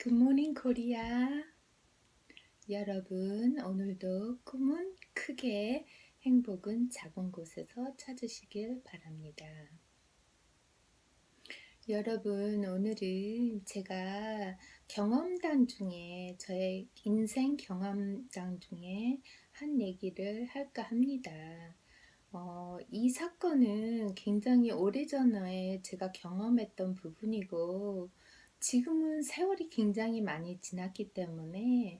굿모닝 코리아. 여러분, 오늘도 꿈은 크게, 행복은 작은 곳에서 찾으시길 바랍니다. 여러분, 오늘은 제가 경험담 중에, 저의 인생 경험담 중에 한 얘기를 할까 합니다. 이 사건은 굉장히 오래전에 제가 경험했던 부분이고, 지금은 세월이 굉장히 많이 지났기 때문에,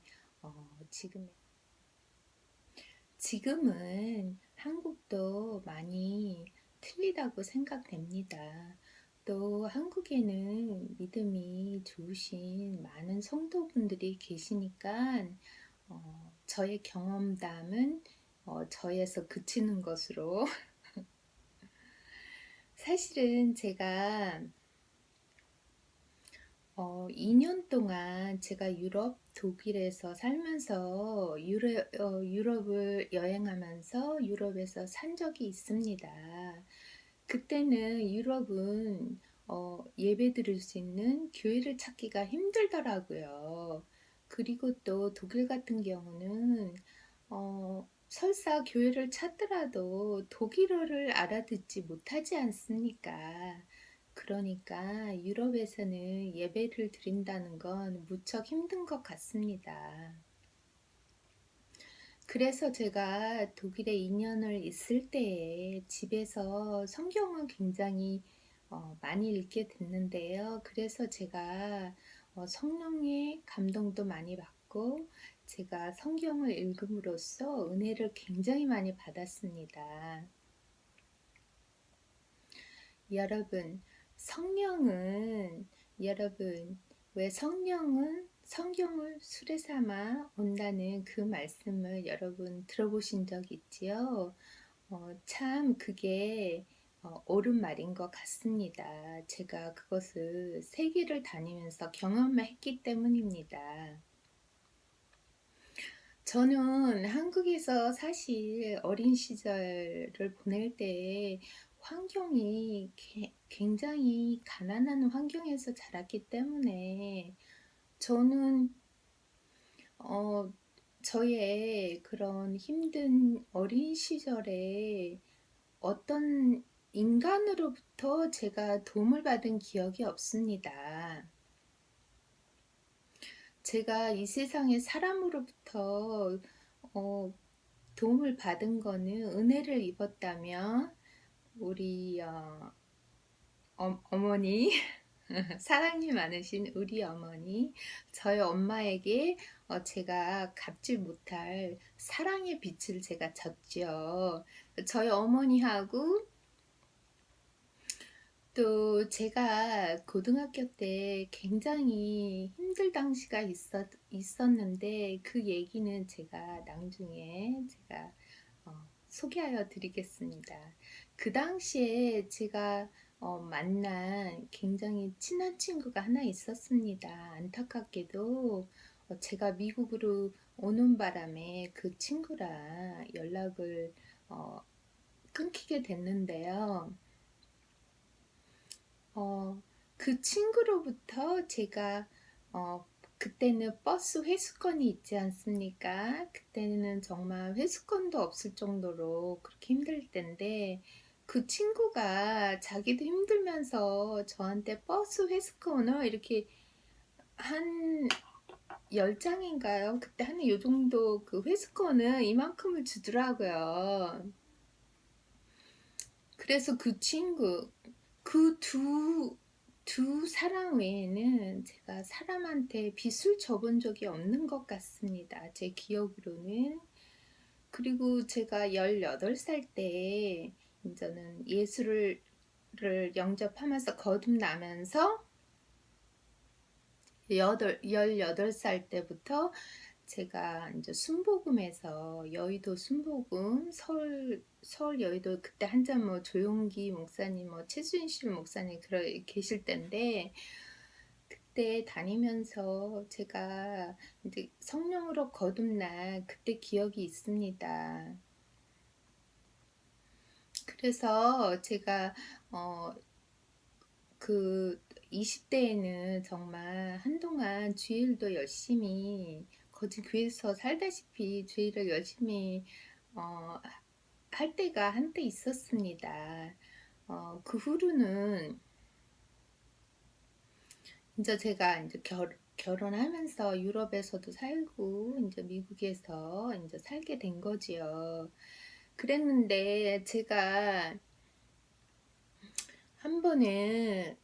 지금은 한국도 많이 틀리다고 생각됩니다. 또 한국에는 믿음이 좋으신 많은 성도분들이 계시니까, 저의 경험담은 저에서 그치는 것으로 사실은 제가 2년 동안 제가 유럽, 독일에서 살면서 유럽을 여행하면서 유럽에서 산 적이 있습니다. 그때는 유럽은 예배 드릴 수 있는 교회를 찾기가 힘들더라고요. 그리고 또 독일 같은 경우는 설사 교회를 찾더라도 독일어를 알아듣지 못하지 않습니까? 그러니까 유럽에서는 예배를 드린다는 건 무척 힘든 것 같습니다. 그래서 제가 독일에 2년을 있을 때에 집에서 성경을 굉장히 많이 읽게 됐는데요. 그래서 제가 성령의 감동도 많이 받고 제가 성경을 읽음으로써 은혜를 굉장히 많이 받았습니다. 여러분, 성령은 여러분, 왜 성령은 성경을 수레 삼아 온다는 그 말씀을 여러분 들어보신 적 있지요? 참 그게 옳은 말인 것 같습니다. 제가 그것을 세계를 다니면서 경험했기 때문입니다. 저는 한국에서 사실 어린 시절을 보낼 때 환경이 굉장히 가난한 환경에서 자랐기 때문에 저는 어, 저의 그런 힘든 어린 시절에 어떤 인간으로부터 제가 도움을 받은 기억이 없습니다. 제가 이 세상의 사람으로부터 도움을 받은 거는 은혜를 입었다면 우리 어머니 사랑이 많으신 우리 어머니 저희 엄마에게 제가 갚지 못할 사랑의 빛을 제가 졌죠. 저희 어머니하고 또 제가 고등학교 때 굉장히 힘들 당시가 있었는데 그 얘기는 제가 나중에 제가 소개하여 드리겠습니다. 그 당시에 제가 만난 굉장히 친한 친구가 하나 있었습니다. 안타깝게도 제가 미국으로 오는 바람에 그 친구랑 연락을 끊기게 됐는데요. 그 친구로부터 제가 그때는 버스 회수권이 있지 않습니까? 그때는 정말 회수권도 없을 정도로 그렇게 힘들 때인데 그 친구가 자기도 힘들면서 저한테 버스 회수권을 이렇게 한 10장인가요? 그때 한 요 정도 그 회수권을 이만큼을 주더라고요. 그래서 그 친구, 그 두 사람 외에는 제가 사람한테 빚을 져본 적이 없는 것 같습니다. 제 기억으로는. 그리고 제가 18살 때 이제는 예수를 영접하면서 거듭나면서 18살 때부터 제가 이제 순복음에서 여의도 순복음 서울 여의도 그때 한참 뭐 조용기 목사님 뭐 최순실 목사님 계실 때인데 그때 다니면서 제가 이제 성령으로 거듭난 그때 기억이 있습니다. 그래서 제가 그 20대에는 정말 한동안 주일도 열심히 거진 교회에서 살다시피 주일을 열심히 어, 할 때가 한때 있었습니다. 그 후로는 이제 제가 이제 결혼하면서 유럽에서도 살고 이제 미국에서 이제 살게 된 거지요. 그랬는데 제가 한 번은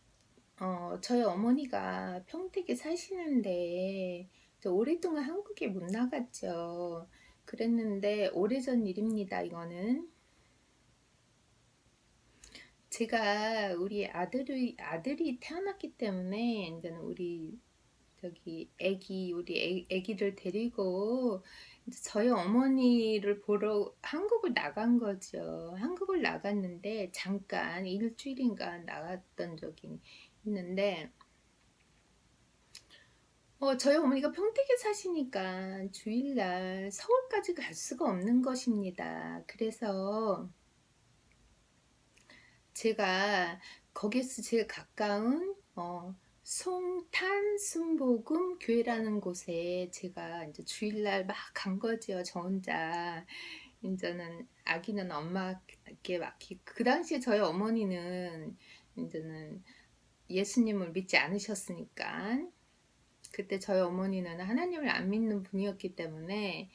저희 어머니가 평택에 사시는데 오랫동안 한국에 못 나갔죠. 그랬는데 오래전 일입니다. 이거는 제가 우리 아들이 태어났기 때문에 이제는 우리 우리 애기를 데리고 이제 저희 어머니를 보러 한국을 나간 거죠. 한국을 나갔는데 잠깐 일주일인가 나갔던 적이 있는데 저희 어머니가 평택에 사시니까 주일날 서울까지 갈 수가 없는 것입니다. 그래서 제가 거기서 제일 가까운 송탄 순복음 교회라는 곳에 제가 이제 주일날 막 간 거지요. 저 혼자. 이제는 아기는 엄마께 맡기고 그 당시에 저희 어머니는 이제는 예수님을 믿지 않으셨으니까 그때 저희 어머니는 하나님을 안 믿는 분이었기 때문에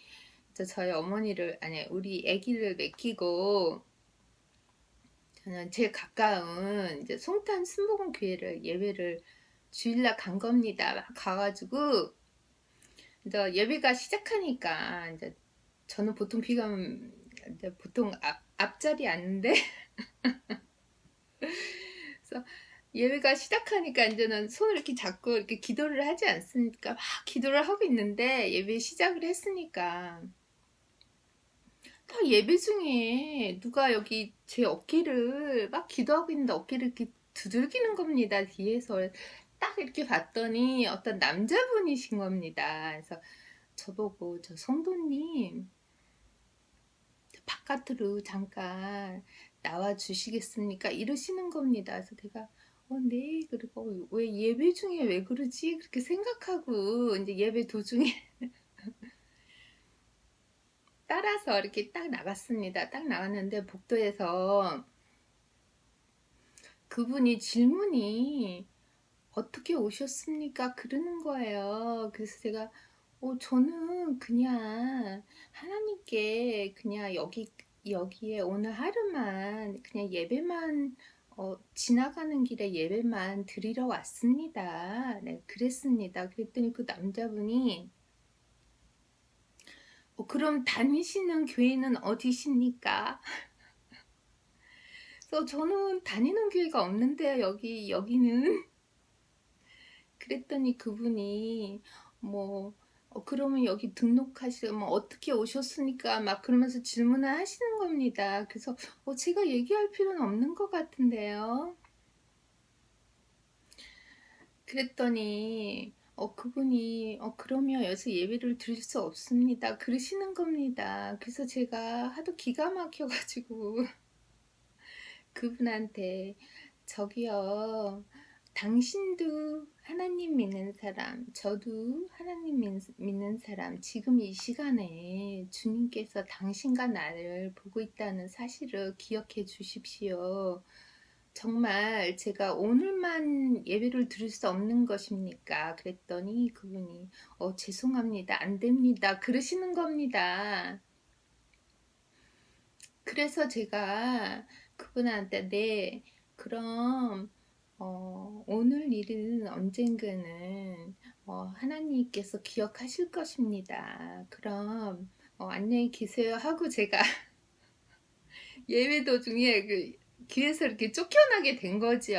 저희 어머니를 아니 우리 아기를 맡기고 저는 제일 가까운 이제 송탄 순복음 교회를 예배를 주일날 간 겁니다. 막 가가지고 이제 예배가 시작하니까 이제 저는 보통 비가면 이제 보통 앞자리 앉는데 그래서 예배가 시작하니까 이제는 손을 이렇게 잡고 이렇게 기도를 하지 않습니까? 막 기도를 하고 있는데 예배 시작을 했으니까 딱 예배 중에 누가 여기 제 어깨를 막 기도하고 있는데 어깨를 이렇게 두들기는 겁니다. 뒤에서 딱 이렇게 봤더니 어떤 남자분이신 겁니다. 그래서 저보고 저 성도님 바깥으로 잠깐 나와 주시겠습니까? 이러시는 겁니다. 그래서 제가 네. 그리고 왜 예배 중에 왜 그러지? 그렇게 생각하고 이제 예배 도중에 따라서 이렇게 딱 나갔습니다. 딱 나갔는데 복도에서 그분이 질문이 어떻게 오셨습니까? 그러는 거예요. 그래서 제가 저는 그냥 하나님께 그냥 여기에 오늘 하루만 그냥 예배만 지나가는 길에 예배만 드리러 왔습니다. 네, 그랬습니다. 그랬더니 그 남자분이 그럼 다니시는 교회는 어디십니까? 그래서 저는 다니는 교회가 없는데요. 여기는. 그랬더니 그분이 뭐 그러면 여기 등록하시면 어떻게 오셨습니까? 막 그러면서 질문을 하시는 겁니다. 그래서 제가 얘기할 필요는 없는 것 같은데요. 그랬더니 그분이 그러면 여기서 예배를 드릴 수 없습니다. 그러시는 겁니다. 그래서 제가 하도 기가 막혀가지고 그분한테 저기요. 당신도 하나님 믿는 사람, 저도 하나님 믿는 사람, 지금 이 시간에 주님께서 당신과 나를 보고 있다는 사실을 기억해 주십시오. 정말 제가 오늘만 예배를 드릴 수 없는 것입니까? 그랬더니 그분이 죄송합니다. 안 됩니다. 그러시는 겁니다. 그래서 제가 그분한테 네, 그럼 오늘 일은 언젠가는 하나님께서 기억하실 것입니다. 그럼 안녕히 계세요 하고 제가 예배 도중에 그 귀에서 이렇게 쫓겨나게 된 거죠.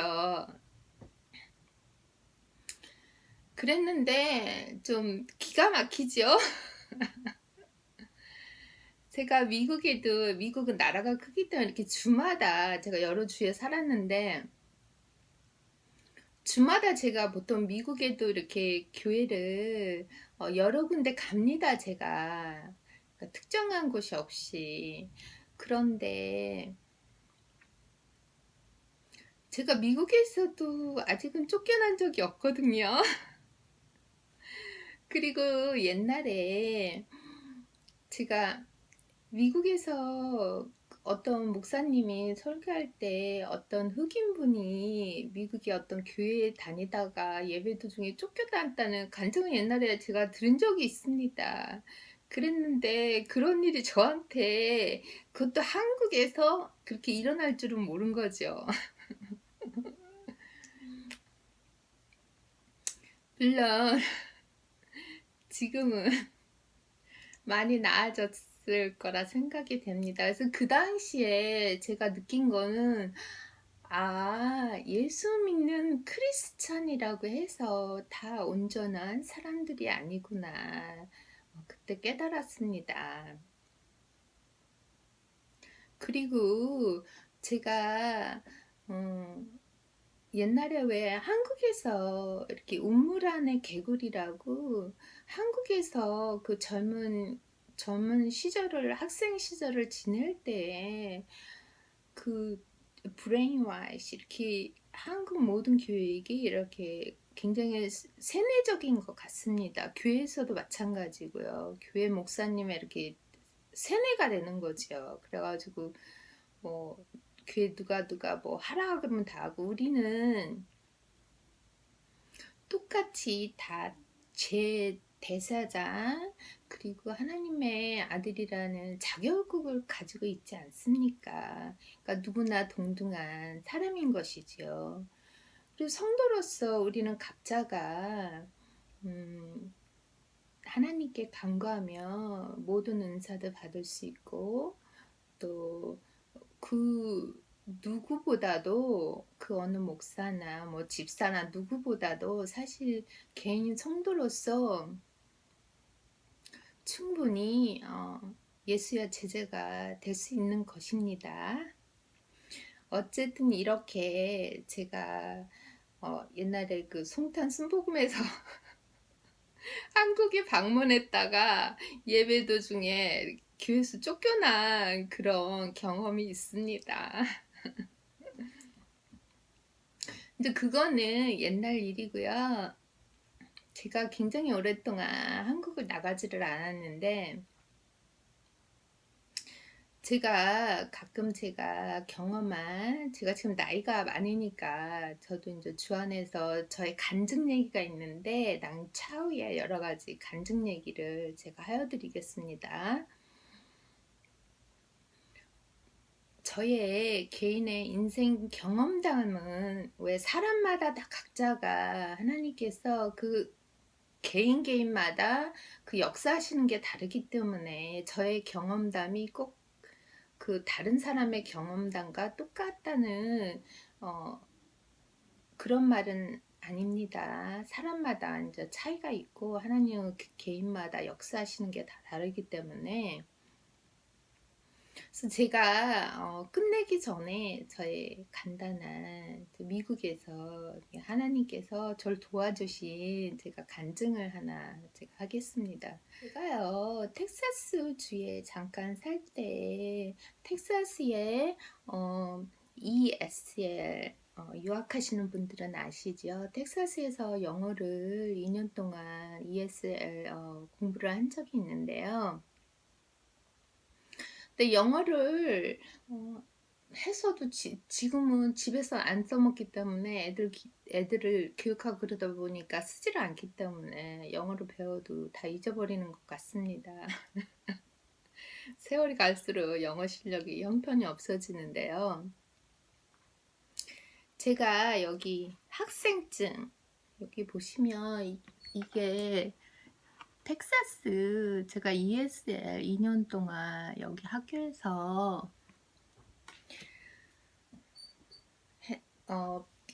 그랬는데 좀 기가 막히죠. 제가 미국은 나라가 크기 때문에 이렇게 주마다 제가 여러 주에 살았는데 주마다 제가 보통 미국에도 이렇게 교회를 여러 군데 갑니다. 제가 그러니까 특정한 곳이 없이. 그런데 제가 미국에서도 아직은 쫓겨난 적이 없거든요. 그리고 옛날에 제가 미국에서 어떤 목사님이 설교할 때 어떤 흑인분이 미국의 어떤 교회에 다니다가 예배 도중에 쫓겨났다는 간증을 옛날에 제가 들은 적이 있습니다. 그랬는데 그런 일이 저한테, 그것도 한국에서 그렇게 일어날 줄은 모른 거죠. 물론 지금은 많이 나아졌을 거라 생각이 됩니다. 그래서 그 당시에 제가 느낀 거는, 아, 예수 믿는 크리스찬이라고 해서 다 온전한 사람들이 아니구나. 그때 깨달았습니다. 그리고 제가 옛날에 왜 한국에서 이렇게 우물 안의 개구리라고, 한국에서 그 젊은 시절을, 학생 시절을 지낼 때 그 브레인와시, 이렇게 한국 모든 교육이 이렇게 굉장히 세뇌적인 것 같습니다. 교회에서도 마찬가지고요. 교회 목사님이 이렇게 세뇌가 되는 거죠. 그래가지고 뭐 교회 누가 뭐 하라 그러면 다 하고, 우리는 똑같이 다 제 대사장 그리고 하나님의 아들이라는 자격을 가지고 있지 않습니까? 그러니까 누구나 동등한 사람인 것이지요. 그리고 성도로서 우리는 각자가 하나님께 간구하며 모든 은사도 받을 수 있고, 또 그 누구보다도, 그 어느 목사나 뭐 집사나 누구보다도 사실 개인 성도로서 충분히 예수의 제자가 될 수 있는 것입니다. 어쨌든 이렇게 제가 옛날에 그 송탄 순복음에서 한국에 방문했다가 예배 도중에 교회에서 쫓겨난 그런 경험이 있습니다. 근데 그거는 옛날 일이고요. 제가 굉장히 오랫동안 한국을 나가지를 않았는데, 제가 가끔 제가 경험한, 제가 지금 나이가 많으니까 저도 이제 주 안에서 저의 간증 얘기가 있는데, 낭차후에 여러 가지 간증 얘기를 제가 하여 드리겠습니다. 저의 개인의 인생 경험담은, 왜 사람마다 다 각자가 하나님께서 그 개인마다 그 역사하시는 게 다르기 때문에, 저의 경험담이 꼭 그 다른 사람의 경험담과 똑같다는 그런 말은 아닙니다. 사람마다 이제 차이가 있고, 하나님은 그 개인마다 역사하시는 게 다 다르기 때문에. 그래서 제가 끝내기 전에 저의 간단한 미국에서 하나님께서 저를 도와주신 제가 간증을 하나 제가 하겠습니다. 제가요, 텍사스 주에 잠깐 살 때, 텍사스에 ESL 유학하시는 분들은 아시죠? 텍사스에서 영어를 2년 동안 ESL 공부를 한 적이 있는데요. 근데 영어를 해서도 지금은 집에서 안 써먹기 때문에, 애들을 교육하고 그러다 보니까 쓰지를 않기 때문에 영어를 배워도 다 잊어버리는 것 같습니다. 세월이 갈수록 영어 실력이 형편이 없어지는데요. 제가 여기 학생증, 여기 보시면 이게 텍사스, 제가 ESL 2년 동안 여기 학교에서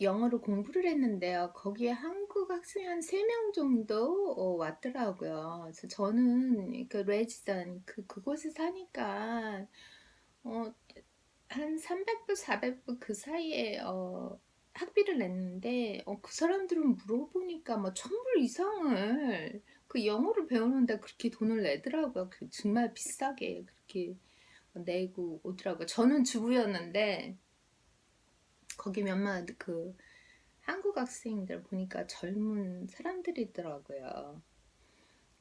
영어로 공부를 했는데요. 거기에 한국 학생이 한 3명 정도 왔더라고요. 그래서 저는 그 레지던 그곳에 사니까 한 300불, 400불 그 사이에 학비를 냈는데, 그 사람들은 물어보니까 뭐 1000불 이상을 그 영어를 배우는데 그렇게 돈을 내더라고요. 정말 비싸게 그렇게 내고 오더라고요. 저는 주부였는데, 거기 몇몇 그 한국 학생들 보니까 젊은 사람들이더라고요.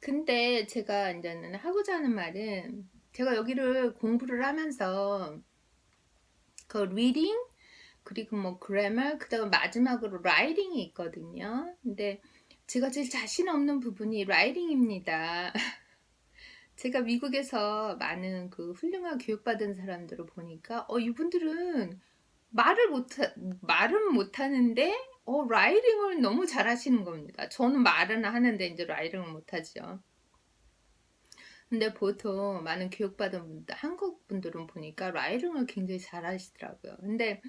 근데 제가 이제는 하고자 하는 말은, 제가 여기를 공부를 하면서 그 리딩, 그리고 뭐 그래머, 그다음 마지막으로 라이팅이 있거든요. 근데 제가 제일 자신 없는 부분이 라이팅입니다. 제가 미국에서 많은 그 훌륭한 교육받은 사람들을 보니까 이분들은 말을 못 말은 못 하는데 라이팅을 너무 잘하시는 겁니다. 저는 말은 하는데 이제 라이팅을 못 하죠. 근데 보통 많은 교육받은 분들, 한국 분들은 보니까 라이팅을 굉장히 잘하시더라고요. 근데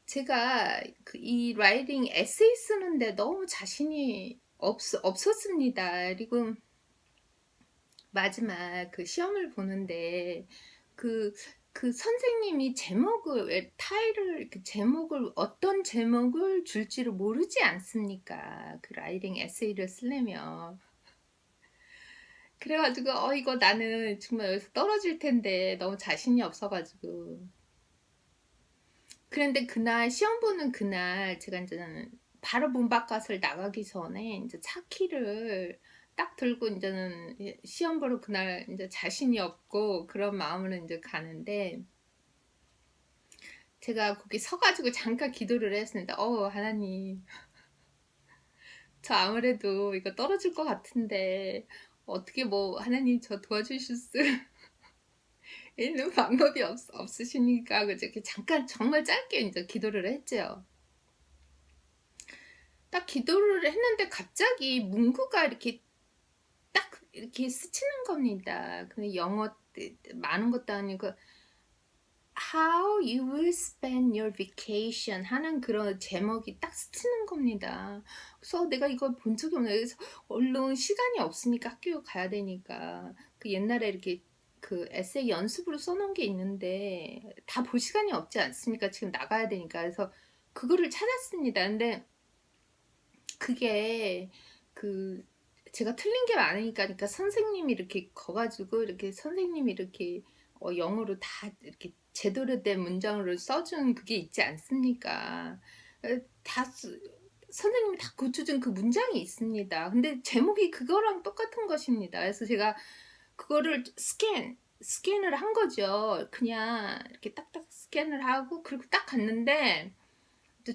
제가 이 라이팅 에세이 쓰는데 너무 자신이 없었습니다. 그리고 마지막 그 시험을 보는데 그 선생님이 제목을, 타일을, 제목을, 어떤 제목을 줄지를 모르지 않습니까? 그 라이팅 에세이를 쓰려면. 그래가지고, 이거 나는 정말 여기서 떨어질 텐데, 너무 자신이 없어가지고. 그런데 그날, 시험 보는 그날, 제가 이제는 바로 문 바깥을 나가기 전에, 이제 차 키를 딱 들고 이제는 시험 보러 그날 이제 자신이 없고 그런 마음으로 이제 가는데, 제가 거기 서가지고 잠깐 기도를 했습니다. 하나님, 저 아무래도 이거 떨어질 것 같은데 어떻게 뭐 하나님 저 도와주실 수 있는 방법이 없으시니까, 그죠? 잠깐 정말 짧게 이제 기도를 했죠. 딱 기도를 했는데 갑자기 문구가 이렇게 딱 이렇게 스치는 겁니다. 근데 영어 많은 것도 아니고 How you will spend your vacation 하는 그런 제목이 딱 스치는 겁니다. 그래서 내가 이걸 본 적이 없네. 그래서 얼른 시간이 없으니까 학교 가야 되니까 그 옛날에 이렇게 그 에세이 연습으로 써놓은 게 있는데 다 볼 시간이 없지 않습니까? 지금 나가야 되니까. 그래서 그거를 찾았습니다. 근데 그게 그 제가 틀린 게 많으니까, 그러니까 선생님이 이렇게 거가지고 이렇게 선생님이 이렇게 영어로 다 이렇게 제대로 된 문장으로 써준 그게 있지 않습니까? 다 선생님이 다 고쳐준 그 문장이 있습니다. 근데 제목이 그거랑 똑같은 것입니다. 그래서 제가 그거를 스캔을 한 거죠. 그냥 이렇게 딱딱 스캔을 하고 그리고 딱 갔는데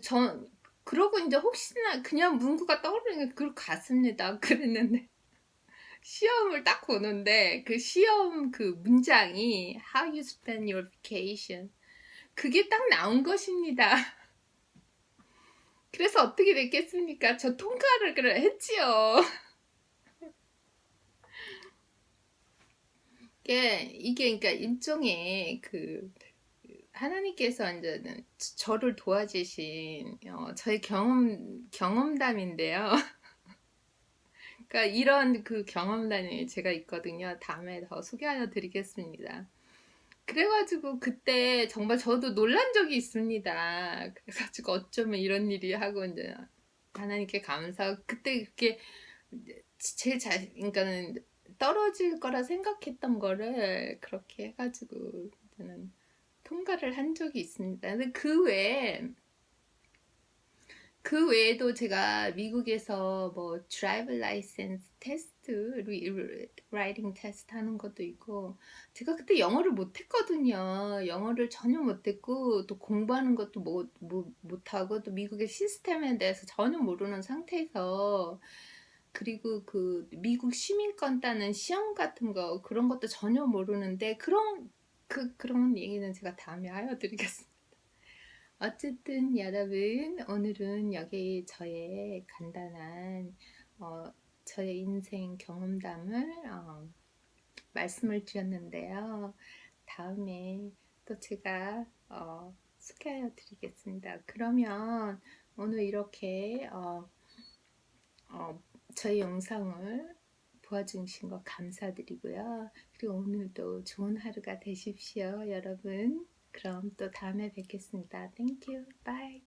저 그러고 이제 혹시나 그냥 문구가 떠오르니까 그걸 갔습니다. 그랬는데 시험을 딱 보는데 그 시험 그 문장이 How you spend your vacation, 그게 딱 나온 것입니다. 그래서 어떻게 됐겠습니까? 저 통과를 했지요. 이게 그러니까 일종의 그 하나님께서 이제는 저를 도와주신 저의 경험담인데요. 그러니까 이런 그 경험담이 제가 있거든요. 다음에 더 소개하여 드리겠습니다. 그래가지고 그때 정말 저도 놀란 적이 있습니다. 그래가지고 어쩌면 이런 일이 하고 이제 하나님께 감사하고, 그때 그렇게 제일 그러니까는 떨어질 거라 생각했던 거를 그렇게 해가지고 저는 통과를 한 적이 있습니다. 근데 그 외에도 제가 미국에서 뭐 드라이브 라이센스 테스트, 라이팅 테스트 하는 것도 있고, 제가 그때 영어를 못했거든요. 영어를 전혀 못했고 또 공부하는 것도 못하고 또 미국의 시스템에 대해서 전혀 모르는 상태에서, 그리고 그 미국 시민권 따는 시험 같은 거 그런 것도 전혀 모르는데 그런 얘기는 제가 다음에 하여 드리겠습니다. 어쨌든 여러분, 오늘은 여기 저의 간단한 저의 인생 경험담을 말씀을 드렸는데요. 다음에 또 제가 소개하여 드리겠습니다. 그러면 오늘 이렇게 저희 영상을 보아주신 거 감사드리고요. 그리고 오늘도 좋은 하루가 되십시오, 여러분. 그럼 또 다음에 뵙겠습니다. Thank you. Bye.